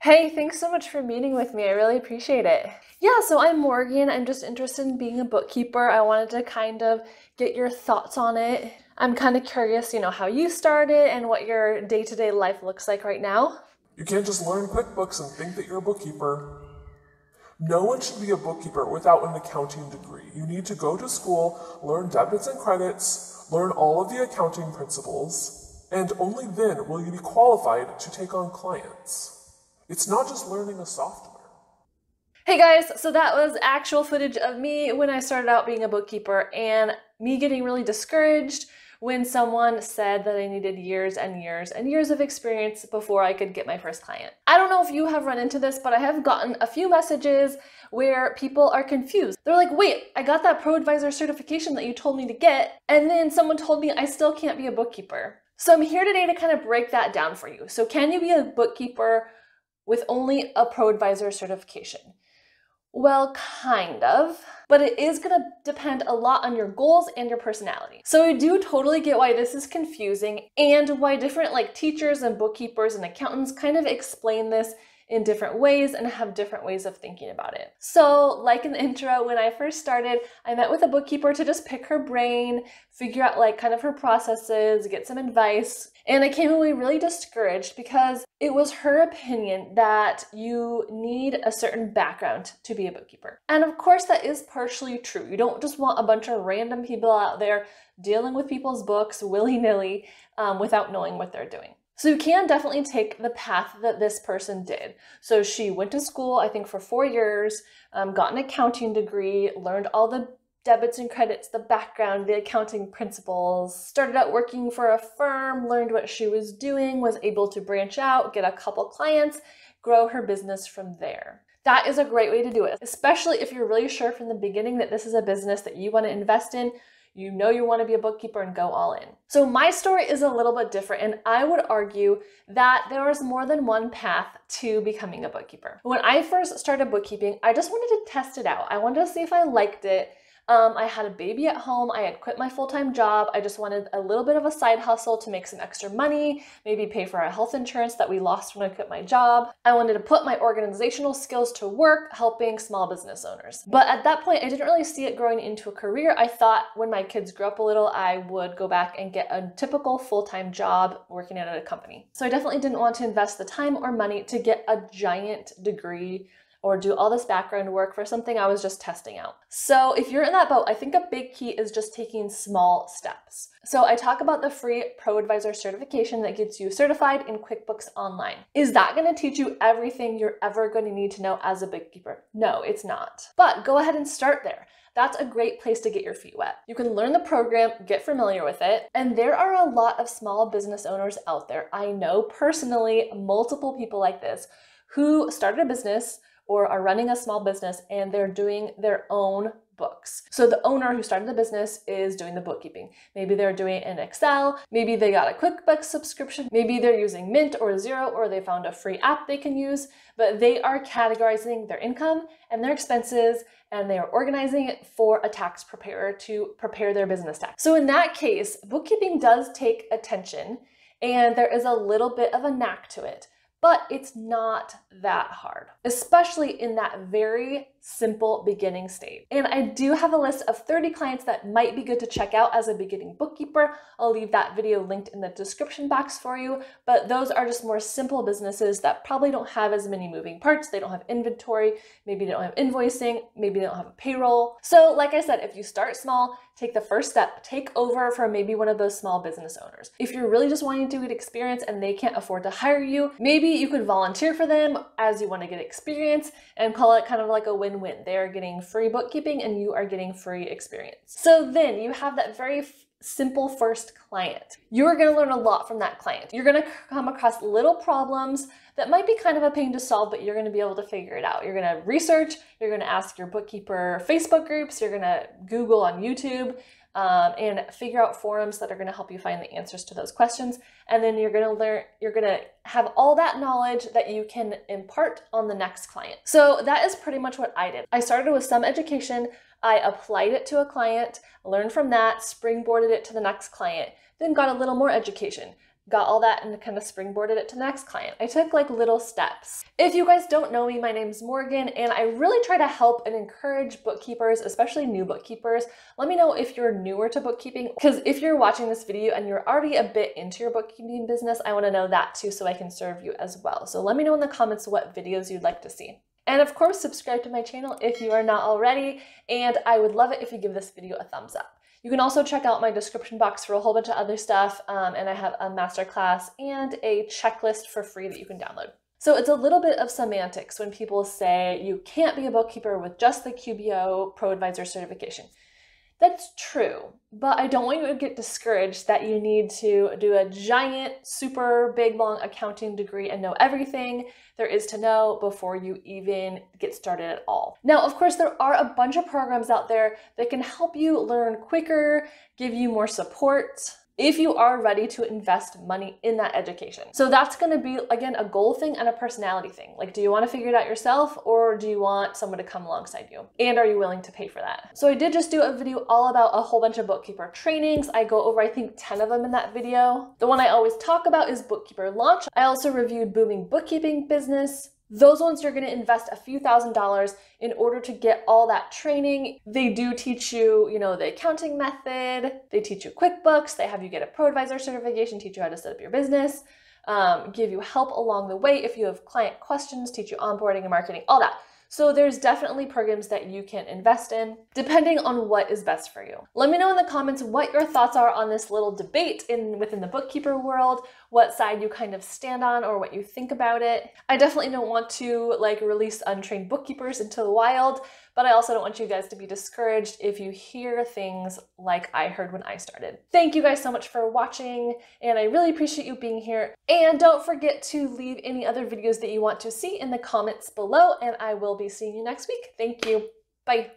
Hey, thanks so much for meeting with me. I really appreciate it. Yeah, so I'm Morgan. I'm just interested in being a bookkeeper. I wanted to kind of get your thoughts on it. I'm kind of curious, how you started and what your day-to-day life looks like right now. You can't just learn QuickBooks and think that you're a bookkeeper. No one should be a bookkeeper without an accounting degree. You need to go to school, learn debits and credits, learn all of the accounting principles, and only then will you be qualified to take on clients. It's not just learning a software. Hey guys, so that was actual footage of me when I started out being a bookkeeper and me getting really discouraged when someone said that I needed years and years and years of experience before I could get my first client. I don't know if you have run into this, but I have gotten a few messages where people are confused. They're like, wait, I got that ProAdvisor certification that you told me to get, and then someone told me I still can't be a bookkeeper. So I'm here today to kind of break that down for you. So can you be a bookkeeper with only a ProAdvisor certification? Well, kind of, but it is going to depend a lot on your goals and your personality. So I do totally get why this is confusing and why different teachers and bookkeepers and accountants kind of explain this in different ways and have different ways of thinking about it. So like in the intro, when I first started, I met with a bookkeeper to just pick her brain, figure out kind of her processes, get some advice. And I came away really discouraged because it was her opinion that you need a certain background to be a bookkeeper. And of course that is partially true. You don't just want a bunch of random people out there dealing with people's books willy-nilly without knowing what they're doing. So you can definitely take the path that this person did. So she went to school, I think for 4 years, got an accounting degree, learned all the debits and credits, the background, the accounting principles, started out working for a firm, learned what she was doing, was able to branch out, get a couple clients, grow her business from there. That is a great way to do it, especially if you're really sure from the beginning that this is a business that you want to invest in. You know you want to be a bookkeeper and go all in. So my story is a little bit different, and I would argue that there is more than one path to becoming a bookkeeper. When I first started bookkeeping, I just wanted to test it out. I wanted to see if I liked it. I had a baby at home. I had quit my full-time job. I just wanted a little bit of a side hustle to make some extra money, maybe pay for our health insurance that we lost when I quit my job. I wanted to put my organizational skills to work helping small business owners. But at that point, I didn't really see it growing into a career. I thought when my kids grew up a little, I would go back and get a typical full-time job working at a company. So I definitely didn't want to invest the time or money to get a giant degree or do all this background work for something I was just testing out. So if you're in that boat, I think a big key is just taking small steps. So I talk about the free ProAdvisor certification that gets you certified in QuickBooks Online. Is that going to teach you everything you're ever going to need to know as a bookkeeper? No, it's not. But go ahead and start there. That's a great place to get your feet wet. You can learn the program, get familiar with it, and there are a lot of small business owners out there. I know personally multiple people like this who started a business or are running a small business and they're doing their own books. So the owner who started the business is doing the bookkeeping. Maybe they're doing it in Excel, maybe they got a QuickBooks subscription, maybe they're using Mint or Xero, or they found a free app they can use, but they are categorizing their income and their expenses, and they are organizing it for a tax preparer to prepare their business tax. So in that case, bookkeeping does take attention and there is a little bit of a knack to it. But it's not that hard, especially in that very simple beginning stage. And I do have a list of 30 clients that might be good to check out as a beginning bookkeeper. I'll leave that video linked in the description box for you, but those are just more simple businesses that probably don't have as many moving parts. They don't have inventory, maybe they don't have invoicing, maybe they don't have a payroll. So like I said, if you start small, take the first step, take over for maybe one of those small business owners. If you're really just wanting to get experience and they can't afford to hire you, maybe you could volunteer for them as you want to get experience and call it kind of like a win-win. They are getting free bookkeeping and you are getting free experience. So then you have that very simple first client. You're going to learn a lot from that client. You're going to come across little problems that might be kind of a pain to solve, but you're going to be able to figure it out. You're going to research, you're going to ask your bookkeeper Facebook groups, you're going to Google on YouTube, and figure out forums that are going to help you find the answers to those questions. And then you're going to learn, you're going to have all that knowledge that you can impart on the next client. So that is pretty much what I did. I started with some education. I applied it to a client, learned from that, springboarded it to the next client, then got a little more education, got all that and kind of springboarded it to the next client. I took like little steps. If you guys don't know me, my name's Morgan, and I really try to help and encourage bookkeepers, especially new bookkeepers. Let me know if you're newer to bookkeeping, because if you're watching this video and you're already a bit into your bookkeeping business, I want to know that too so I can serve you as well. So let me know in the comments what videos you'd like to see. And of course, subscribe to my channel if you are not already, and I would love it if you give this video a thumbs up. You can also check out my description box for a whole bunch of other stuff, and I have a masterclass and a checklist for free that you can download. So it's a little bit of semantics when people say you can't be a bookkeeper with just the QBO ProAdvisor certification. That's true, but I don't want you to get discouraged that you need to do a giant, super big, long accounting degree and know everything there is to know before you even get started at all. Now, of course, there are a bunch of programs out there that can help you learn quicker, give you more support, if you are ready to invest money in that education. So that's gonna be, again, a goal thing and a personality thing. Like, do you wanna figure it out yourself, or do you want someone to come alongside you? And are you willing to pay for that? So I did just do a video all about a whole bunch of bookkeeper trainings. I go over, I think, 10 of them in that video. The one I always talk about is Bookkeeper Launch. I also reviewed Booming Bookkeeping Business. Those ones you're going to invest a few $1,000s in order to get all that training. They do teach you, the accounting method. They teach you QuickBooks. They have you get a ProAdvisor certification, teach you how to set up your business, give you help along the way if you have client questions, teach you onboarding and marketing, all that. So there's definitely programs that you can invest in depending on what is best for you. Let me know in the comments what your thoughts are on this little debate within the bookkeeper world, what side you kind of stand on or what you think about it. I definitely don't want to release untrained bookkeepers into the wild, but I also don't want you guys to be discouraged if you hear things like I heard when I started. Thank you guys so much for watching, and I really appreciate you being here. And don't forget to leave any other videos that you want to see in the comments below, and I will be seeing you next week. Thank you. Bye.